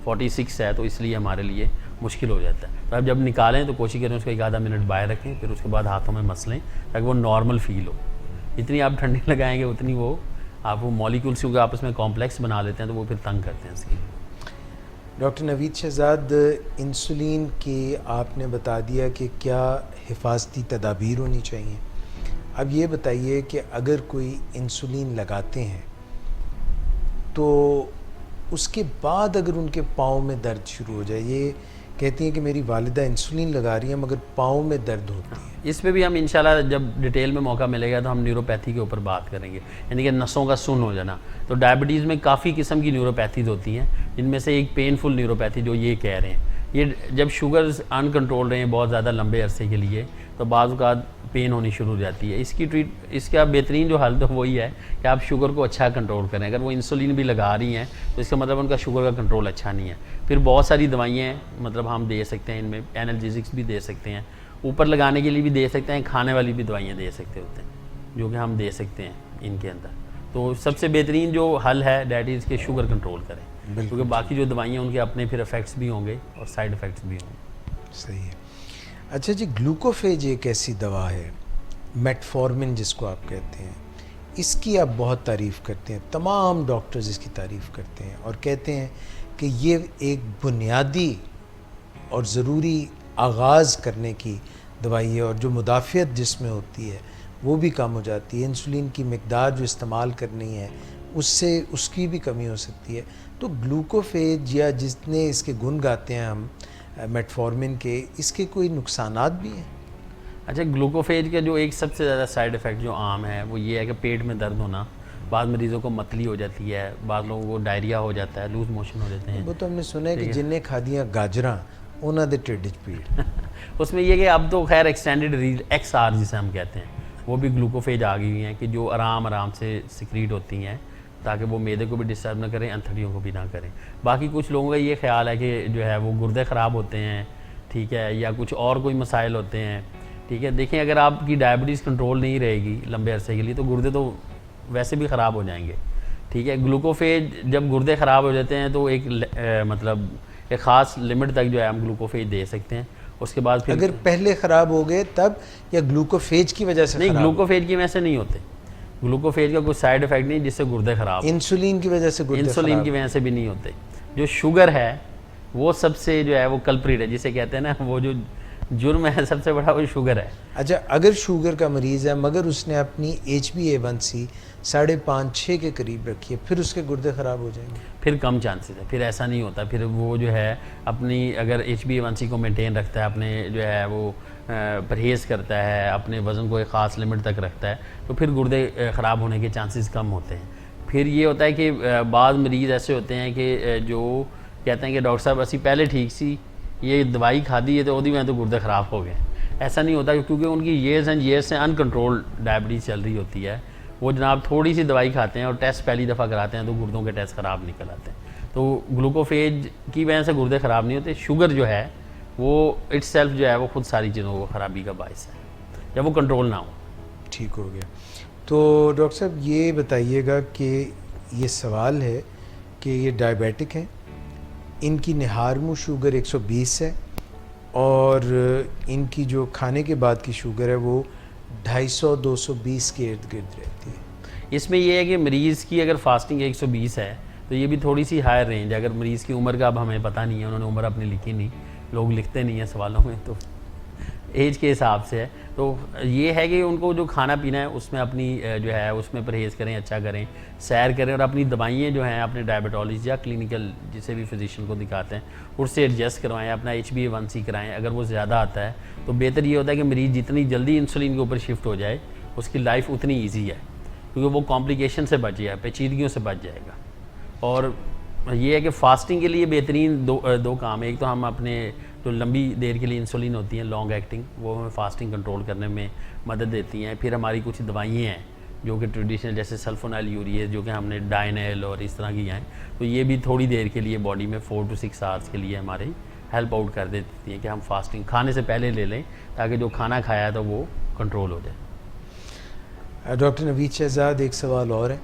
S2: 46 है, तो इसलिए हमारे लिए मुश्किल हो जाता है। तो आप जब निकालें तो कोशिश करें उसको 1 आधा मिनट बाहर रखें, फिर उसके बाद हाथों में मस लें ताकि वो नॉर्मल फील हो। जितनी आप ठंडी लगाएंगे उतनी वो आप वो मॉलिक्यूल्स क्योंकि आपस में कॉम्प्लेक्स बना लेते हैं तो वो फिर तंग करते हैं skin.
S1: Doctor Naveed Shahzad, insulin के आपने बता दिया कि क्या हिफाजती तदाबीर होनी चाहिए। अब ये बताइए कि अगर कोई इंसुलिन लगाते हैं तो उसके बाद अगर उनके पाँव में दर्द शुरू हो जाए, ये कहती हैं कि मेरी वालिदा इंसुलिन लगा रही है मगर पाँव में दर्द होती है,
S2: इस पे भी हम इंशाल्लाह जब डिटेल में मौका मिलेगा तो हम न्यूरोपैथी के ऊपर बात करेंगे, यानी कि नसों का सुन्न हो जाना। तो डायबिटीज़ में काफ़ी किस्म की न्यूरोपैथीज होती हैं, जिनमें से एक पेनफुल न्यूरोपैथी जो ये कह रहे हैं, ये जब शुगर्स अनकंट्रोल रहे हैं बहुत ज़्यादा लंबे अरसे के लिए तो बाज़ औक़ात पेन होनी शुरू हो जाती है। इसका बेहतरीन जो हल तो वही है कि आप शुगर को अच्छा कंट्रोल करें। अगर वो इंसुलिन भी लगा रही हैं तो इसका मतलब उनका शुगर का कंट्रोल अच्छा नहीं है। फिर बहुत सारी दवाइयाँ हैं, मतलब हम दे सकते हैं, इनमें एनाल्जेसिक्स भी दे सकते हैं, ऊपर लगाने के लिए भी दे सकते हैं, खाने वाली भी दवाइयाँ दे सकते होते हैं जो कि हम दे सकते हैं इनके अंदर। तो सबसे बेहतरीन जो हल है डैट इज़ के शुगर कंट्रोल करें, क्योंकि बाकी जो दवाइयाँ उनके अपने फिर इफ़ेक्ट्स भी होंगे और साइड इफ़ेक्ट्स भी होंगे।
S1: सही है। अच्छा जी, ग्लूकोफेज एक ऐसी दवा है, मेटफॉर्मिन जिसको आप कहते हैं, इसकी आप बहुत तारीफ़ करते हैं, तमाम डॉक्टर्स इसकी तारीफ़ करते हैं और कहते हैं कि ये एक बुनियादी और ज़रूरी आगाज़ करने की दवाई है और जो मुदाफ़ियत जिसमें होती है वो भी कम हो जाती है। इंसुलिन की मिक़दार जो इस्तेमाल करनी है उससे उसकी भी कमी हो सकती है। तो ग्लूकोफेज या जितने इसके गुण गाते हैं हम मेटफॉर्मिन के, इसके कोई नुकसानात भी हैं?
S2: अच्छा, ग्लूकोफेज के जो एक सबसे ज़्यादा साइड इफ़ेक्ट जो आम है वो ये है कि पेट में दर्द होना, बाद मरीज़ों को मतली हो जाती है, बाद लोगों को डायरिया हो जाता है, लूज़ मोशन हो जाते हैं।
S1: वो तो हमने सुना है कि जिन्हें खा दिया गाजरा उन्होंने दे टिड्ड पीड़।
S2: उसमें ये कि अब तो खैर एक्सटेंडेड रील XR जिसे हम कहते हैं वो भी ग्लूकोफेज आ गई हुई हैं कि जो आराम से सिक्रीट होती हैं ताकि वो मैदे को भी डिस्टर्ब ना करें, अंथड़ियों को भी ना करें। बाकी कुछ लोगों का ये ख्याल है कि जो है वो गुर्दे ख़राब होते हैं, ठीक है, या कुछ और कोई मसाइल होते हैं, ठीक है। देखें, अगर आपकी डायबिटीज़ कंट्रोल नहीं रहेगी लंबे अरसे के लिए तो गुर्दे तो वैसे भी ख़राब हो जाएंगे, ठीक है। ग्लूकोफेज जब गुर्दे ख़राब हो जाते हैं तो एक मतलब एक ख़ास लिमिट तक जो है हम ग्लूकोफेज दे सकते हैं। उसके बाद फिर
S1: अगर पहले ख़राब हो गए तब, या ग्लूकोफेज की वजह से?
S2: नहीं, ग्लूकोफेज की वजह से नहीं होते। ग्लूकोफेज का कोई साइड इफेक्ट नहीं जिससे गुर्दे खराब।
S1: इंसुलिन की वजह से गुर्दे
S2: इंसुलिन की वजह से भी नहीं होते। जो शुगर है वो सबसे जो है वो कल्प्रिट है, जिसे कहते हैं ना, वो जो जुर्म है सबसे बड़ा वो शुगर है।
S1: अच्छा, अगर शुगर का मरीज़ है मगर उसने अपनी HbA1c 5.5-6 के करीब रखी है, फिर उसके गुर्दे ख़राब हो जाएंगे?
S2: फिर कम चांसेस है, फिर ऐसा नहीं होता। फिर वो जो है अपनी अगर HbA1c को मेंटेन रखता है, अपने जो है वो परहेज़ करता है, अपने वज़न को एक ख़ास लिमिट तक रखता है, तो फिर गुर्दे ख़राब होने के चांसेस कम होते हैं। फिर ये होता है कि बाद मरीज़ ऐसे होते हैं कि जो कहते हैं कि डॉक्टर साहब असी पहले ठीक सी, ये दवाई खादी है तो ओदी में तो गुर्दे ख़राब हो गए। ऐसा नहीं होता, क्योंकि उनकी ईयर्स एंड ईयर्स से अनकंट्रोल्ड डायबिटीज़ चल रही होती है। वो जनाब थोड़ी सी दवाई खाते हैं और टेस्ट पहली दफ़ा कराते हैं तो गुर्दों के टेस्ट ख़राब निकल आते हैं। तो ग्लूकोफेज की वजह से गुर्दे ख़राब नहीं होते। शुगर जो है वो इट्सेल्फ जो है वो खुद सारी चीज़ों को ख़राबी का बायस है जब वो कंट्रोल ना हो।
S1: ठीक हो गया। तो डॉक्टर साहब ये बताइएगा कि ये सवाल है कि ये डायबिटिक हैं, इनकी निहारमू शुगर 120 है और इनकी जो खाने के बाद की शुगर है वो 250-220 के इर्द गिर्द रहती है।
S2: इसमें यह है कि मरीज़ की अगर फास्टिंग 120 है तो ये भी थोड़ी सी हायर रेंज है। अगर मरीज़ की उम्र का अब हमें पता नहीं है, उन्होंने उम्र अपनी लिखी नहीं, लोग लिखते नहीं हैं सवालों में, तो एज के हिसाब से है। तो ये है कि उनको जो खाना पीना है उसमें अपनी जो है उसमें परहेज़ करें, अच्छा करें, सैर करें और अपनी दवाइयाँ जो हैं अपने डायबिटोलॉजिस्ट या क्लिनिकल जिसे भी फिजिशियन को दिखाते हैं उससे एडजस्ट करवाएं, अपना HbA1c कराएं। अगर वो ज़्यादा आता है तो बेहतर ये होता है कि मरीज़ जितनी जल्दी इंसुलिन के ऊपर शिफ्ट हो जाए उसकी लाइफ उतनी ईजी है, क्योंकि वो कॉम्प्लिकेशन से बच जाए, पेचीदगियों से बच जाएगा। और ये है कि फ़ास्टिंग के लिए बेहतरीन दो काम है। एक तो हम अपने जो लंबी देर के लिए इंसुलिन होती हैं लॉन्ग एक्टिंग, वो हमें फास्टिंग कंट्रोल करने में मदद देती हैं। फिर हमारी कुछ दवाइयाँ हैं जो कि ट्रेडिशनल, जैसे सल्फोनाइल यूरिया जो कि हमने डायनेल और इस तरह की हैं, तो ये भी थोड़ी देर के लिए बॉडी में 4 to 6 आवर्स के लिए हमारी हेल्प आउट कर देती हैं कि हम फास्टिंग खाने से पहले ले लें ताकि जो खाना खाया तो वो कंट्रोल हो जाए।
S1: डॉक्टर नवीद शहजाद, एक सवाल और है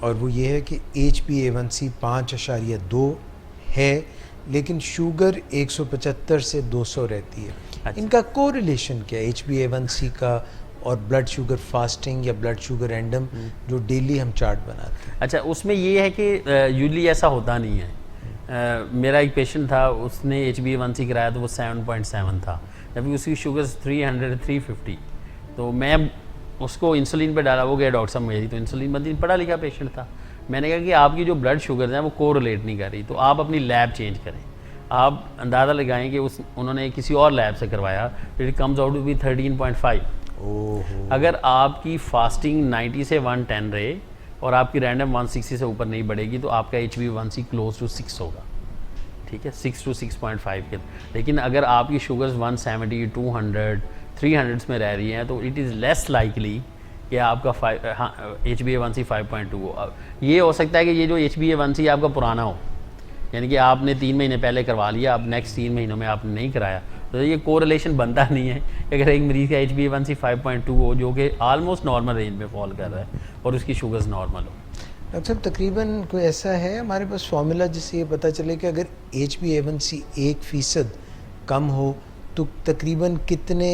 S1: और वो ये है कि HbA1c 5.2 है लेकिन शुगर 175 से 200 रहती है।
S2: अच्छा।
S1: इनका कोरिलेशन क्या है HbA1c का और ब्लड शुगर फास्टिंग या ब्लड शुगर एंडम जो डेली हम चार्ट बनाते हैं?
S2: अच्छा, उसमें ये है कि यूजली ऐसा होता नहीं है। मेरा एक पेशेंट था, उसने HbA1c कराया तो वो 7.7 था, जबकि उसकी शुगर 300-350। तो मैं उसको इंसुलिन पे डाला, वो गया डॉक्टर साहब मेरी तो इंसुलिन बंदी, पढ़ा लिखा पेशेंट था। मैंने कहा कि आपकी जो ब्लड शुगर है वो कोरिलेट नहीं कर रही, तो आप अपनी लैब चेंज करें। आप अंदाज़ा लगाएं कि उन्होंने किसी और लैब से करवाया, it comes out to be 13.5।
S1: ओहो।
S2: अगर आपकी फास्टिंग 90 से 110 रहे और आपकी रैंडम 160 से ऊपर नहीं बढ़ेगी तो आपका HbA1c क्लोज टू 6 होगा, ठीक है, 6 to 6.5 के। लेकिन अगर आपकी शुगर्स 170, 200, 300 में रह रही हैं तो इट इज़ लेस लाइकली कि आपका HbA1c 5.2 हो। ये हो सकता है कि ये जो HbA1c आपका पुराना हो, यानी कि आपने 3 महीने पहले करवा लिया, अब नेक्स्ट 3 महीनों में आपने नहीं कराया, तो ये कोरिलेशन बनता नहीं है। अगर एक मरीज़ का HbA1c 5.2 हो जो कि आलमोस्ट नॉर्मल रेंज में फॉल कर रहा है और उसकी शुगर्स नॉर्मल हो।
S1: डॉक्टर साहब, तकरीबन कोई ऐसा है हमारे पास फॉर्मूला जिससे ये पता चले कि अगर HbA1c 1% कम हो तो तकरीबन कितने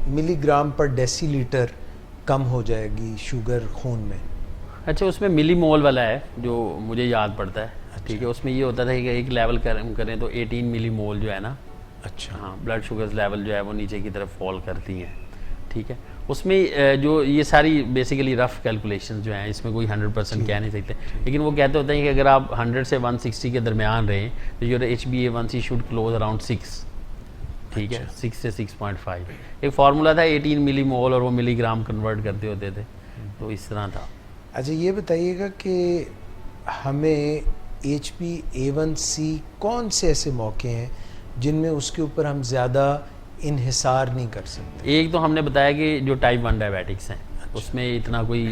S1: मिलीग्राम पर डेसीलीटर कम हो जाएगी शुगर खून में?
S2: अच्छा, उसमें मिली मोल वाला है जो मुझे याद पड़ता है।
S1: अच्छा।
S2: ठीक है, उसमें ये होता था कि एक लेवल करें तो 18 मिली मोल जो है ना,
S1: अच्छा।
S2: हाँ, ब्लड शुगर्स लेवल जो है वो नीचे की तरफ फॉल करती हैं, ठीक है। उसमें जो ये सारी बेसिकली रफ कैलकुलेशंस जो हैं, इसमें कोई 100% कह नहीं सकते, लेकिन वो कहते होते हैं कि अगर आप 100 से 160 के दरमियान रहें तो your HbA1c should close around 6, ठीक है, 6 से 6.5। एक फार्मूला था 18 मिली मोल और वो मिलीग्राम कन्वर्ट करते होते थे, तो इस तरह था।
S1: अच्छा, ये बताइएगा कि हमें HbA1c कौन से ऐसे मौके हैं जिनमें उसके ऊपर हम ज़्यादा इन्हिसार नहीं कर सकते?
S2: एक तो हमने बताया कि जो टाइप 1 डायबिटिक्स हैं उसमें इतना कोई,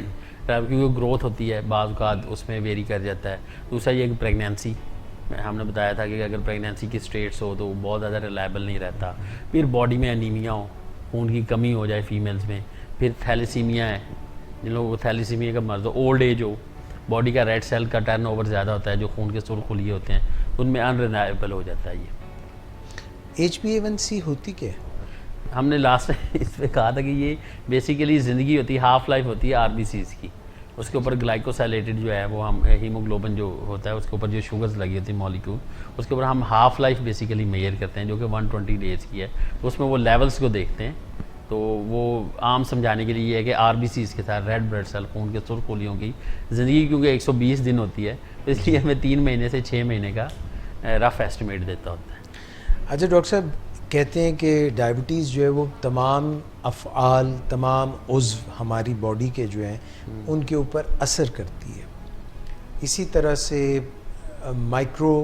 S2: क्योंकि ग्रोथ होती है बाज़ औक़ात उसमें वेरी कर जाता है। दूसरा ये कि प्रेगनेंसी, हमने बताया था कि अगर प्रेगनेंसी की स्टेट्स हो तो बहुत ज़्यादा रिलायबल नहीं रहता। फिर बॉडी में एनीमिया हो, खून की कमी हो जाए फीमेल्स में, फिर थैलेसीमिया है, जिन लोगों को थैलेसीमिया का मर्ज़ हो, ओल्ड एज हो, बॉडी का रेड सेल का टर्नओवर ज़्यादा होता है, जो खून के सुरखुलिये होते हैं, तो उनमें अनरिलायबल हो जाता है ये।
S1: HbA1c होती क्या है?
S2: हमने लास्ट में इस पर कहा था कि ये बेसिकली ज़िंदगी होती है, हाफ लाइफ होती है RBCs की। उसके ऊपर ग्लाइकोसाइलेटेड जो है वो हम हीमोग्लोबिन जो होता है उसके ऊपर जो शुगर्स लगी होती है मॉलिक्यूल, उसके ऊपर हम हाफ लाइफ बेसिकली मेजर करते हैं जो कि 120 डेज़ की है। तो उसमें वो लेवल्स को देखते हैं। तो वो आम समझाने के लिए ये है कि RBCs के साथ रेड ब्लड सेल, खून के सुरखुलियों की ज़िंदगी क्योंकि 120 दिन होती है, तो इसलिए हमें 3 महीने से 6 महीने का रफ़ एस्टिमेट देता होता है।
S1: अच्छा डॉक्टर साहब, कहते हैं कि डायबिटीज़ जो है वो तमाम अफ़आल, तमाम उज़्व हमारी बॉडी के जो हैं उनके ऊपर असर करती है। इसी तरह से माइक्रो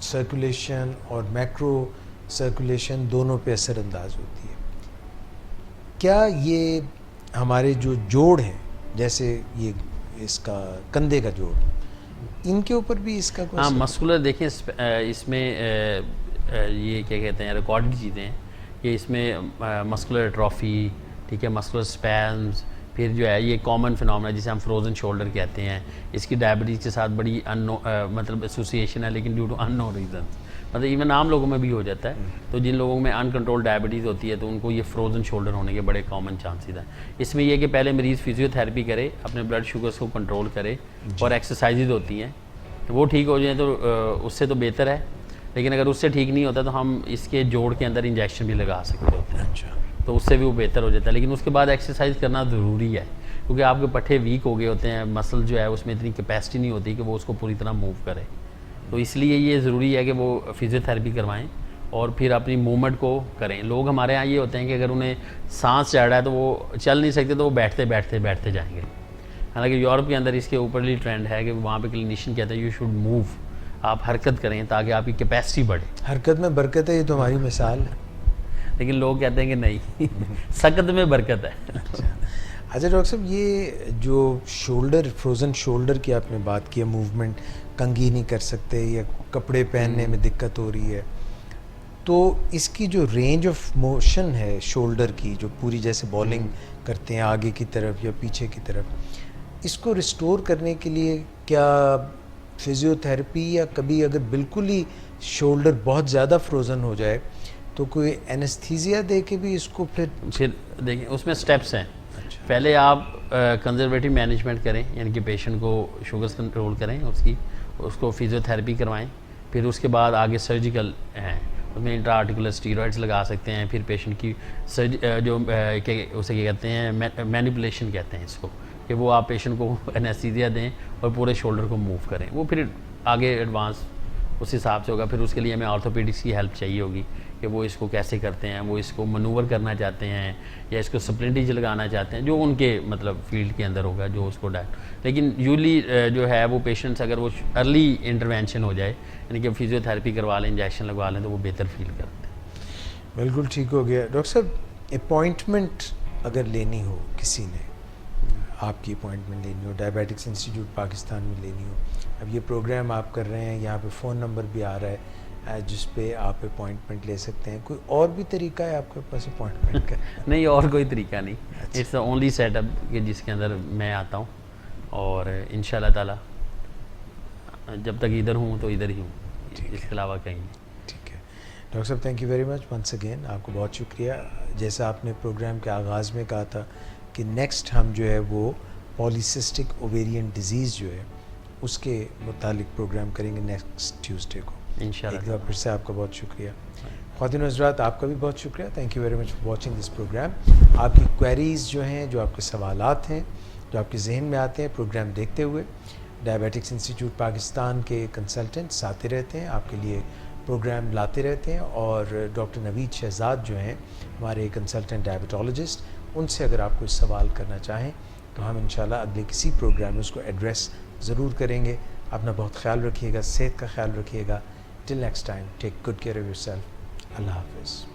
S1: सर्कुलेशन और मैक्रो सर्कुलेशन दोनों पे असरअंदाज होती है। क्या ये हमारे जो जोड़ हैं, जैसे ये इसका कंधे का जोड़, इनके ऊपर भी इसका कोई
S2: हाँ,
S1: असर?
S2: मस्कुलर देखें इसमें ये क्या कहते हैं, रिकॉर्डेड चीज़ें हैं कि इसमें मस्कुलर एट्रोफी, ठीक है, मस्कुलर स्पैम्स, फिर जो है ये कॉमन फिनोमेना जिसे हम फ्रोज़न शोल्डर कहते हैं, इसकी डायबिटीज़ के साथ बड़ी मतलब एसोसिएशन है, लेकिन ड्यू टू अननोन रीज़न, मतलब इवन आम लोगों में भी हो जाता है। तो जिन लोगों में अनकंट्रोल्ड डायबिटीज़ होती है तो उनको ये फ्रोज़न शोल्डर होने के बड़े कॉमन चांसेस हैं। इसमें यह कि पहले मरीज़ फिजियोथेरेपी करे, अपने ब्लड शुगर्स को कंट्रोल करे, और एक्सरसाइजेज होती हैं वो ठीक हो जाए तो उससे तो बेहतर है। लेकिन अगर उससे ठीक नहीं होता तो हम इसके जोड़ के अंदर इंजेक्शन भी लगा सकते होते हैं।
S1: अच्छा,
S2: तो उससे भी वो बेहतर हो जाता है। लेकिन उसके बाद एक्सरसाइज करना ज़रूरी है, क्योंकि आपके पट्टे वीक हो गए होते हैं, मसल जो है उसमें इतनी कैपेसिटी नहीं होती कि वो उसको पूरी तरह मूव करे। तो इसलिए ये ज़रूरी है कि वो फिजियोथेरेपी करवाएं और फिर अपनी मूवमेंट को करें। लोग हमारे यहाँ ये होते हैं कि अगर उन्हें सांस चढ़ रहा है तो वो चल नहीं सकते, तो वो बैठते जाएंगे। हालांकि यूरोप के अंदर इसके ऊपरली ट्रेंड है कि वहाँ पे क्लिनिशियन कहते हैं यू शुड मूव, आप हरकत करें ताकि आपकी कैपेसिटी बढ़े।
S1: हरकत में बरकत है, ये तो हमारी मिसाल है।
S2: लेकिन लोग कहते हैं कि नहीं सकत में बरकत है।
S1: अच्छा डॉक्टर साहब, ये जो शोल्डर, फ्रोज़न शोल्डर की आपने बात की है, मूवमेंट कंघी नहीं कर सकते या कपड़े पहनने में दिक्कत हो रही है, तो इसकी जो रेंज ऑफ मोशन है शोल्डर की, जो पूरी जैसे बॉलिंग करते हैं आगे की तरफ या पीछे की तरफ, इसको रिस्टोर करने के लिए क्या फिजियोथेरेपी, या कभी अगर बिल्कुल ही शोल्डर बहुत ज़्यादा फ्रोज़न हो जाए तो कोई एनेस्थीसिया दे के भी इसको फिर
S2: देखिए उसमें स्टेप्स हैं।
S1: अच्छा।
S2: पहले आप कंजर्वेटिव मैनेजमेंट करें, यानी कि पेशेंट को शुगर्स कंट्रोल करें, उसको फिजियोथेरेपी करवाएं। फिर उसके बाद आगे सर्जिकल हैं, उसमें इंट्रा आर्टिकुलर स्टीरॉइड्स लगा सकते हैं। फिर पेशेंट की उसे क्या कहते हैं, मैनिपुलेशन कहते हैं इसको, कि वो आप पेशेंट को एनेस्थीसिया दें और पूरे शोल्डर को मूव करें। वो फिर आगे एडवांस उस हिसाब से होगा। फिर उसके लिए हमें ऑर्थोपेडिक्स की हेल्प चाहिए होगी कि वो इसको कैसे करते हैं, वो इसको मनूवर करना चाहते हैं या इसको स्प्लिंटेज लगाना चाहते हैं, जो उनके मतलब फील्ड के अंदर होगा जो उसको लेकिन यूजली जो है वो पेशेंट्स अगर वो अर्ली इंटरवेंशन हो जाए, यानी कि फिजियोथेरेपी करवा लें, इंजेक्शन लगवा लें, तो वो बेहतर फील करते हैं।
S1: बिल्कुल ठीक हो गया। डॉक्टर साहब, अपॉइंटमेंट अगर लेनी हो, किसी ने आपकी अपॉइंटमेंट लेनी हो, डायबिटिक्स इंस्टीट्यूट पाकिस्तान में लेनी हो, अब ये प्रोग्राम आप कर रहे हैं, यहाँ पे फ़ोन नंबर भी आ रहा है जिस पे आप अपॉइंटमेंट ले सकते हैं, कोई और भी तरीका है आपके पास अपॉइंटमेंट का?
S2: नहीं, और कोई तरीका नहीं। इट्स द ओनली सेटअप कि जिसके अंदर मैं आता हूँ, और इंशाल्लाह ताला जब तक इधर हूँ तो इधर ही हूँ, इसके अलावा कहीं नहीं।
S1: ठीक है डॉक्टर साहब, thank you very much once again, आपको बहुत शुक्रिया। जैसा आपने प्रोग्राम के आगाज़ में कहा था कि नेक्स्ट हम जो है वो पॉलीसिस्टिक ओवेरियन डिजीज़ जो है उसके मुतालिक प्रोग्राम करेंगे नेक्स्ट ट्यूसडे को इंशाल्लाह। एक बार फिर से आपका बहुत शुक्रिया। ख़वातीन हज़रात, आपका भी बहुत शुक्रिया। Thank you very much for watching this programme. आपकी क्वेरीज़ जो हैं, जो आपके सवालात हैं, जो आपके जहन में आते हैं प्रोग्राम देखते हुए, डायबिटिक्स इंस्टीट्यूट पाकिस्तान के कंसल्टेंट्स आते रहते हैं, आपके लिए प्रोग्राम लाते रहते हैं। और डॉक्टर नवीद शहजाद जो हैं हमारे कंसल्टेंट डायबिटोलॉजिस्ट, उनसे अगर आप कोई सवाल करना चाहें तो हम इंशाल्लाह अगले किसी प्रोग्राम में उसको एड्रेस ज़रूर करेंगे। अपना बहुत ख्याल रखिएगा, सेहत का ख्याल रखिएगा। Till next time, take good care of yourself. Allah Hafiz.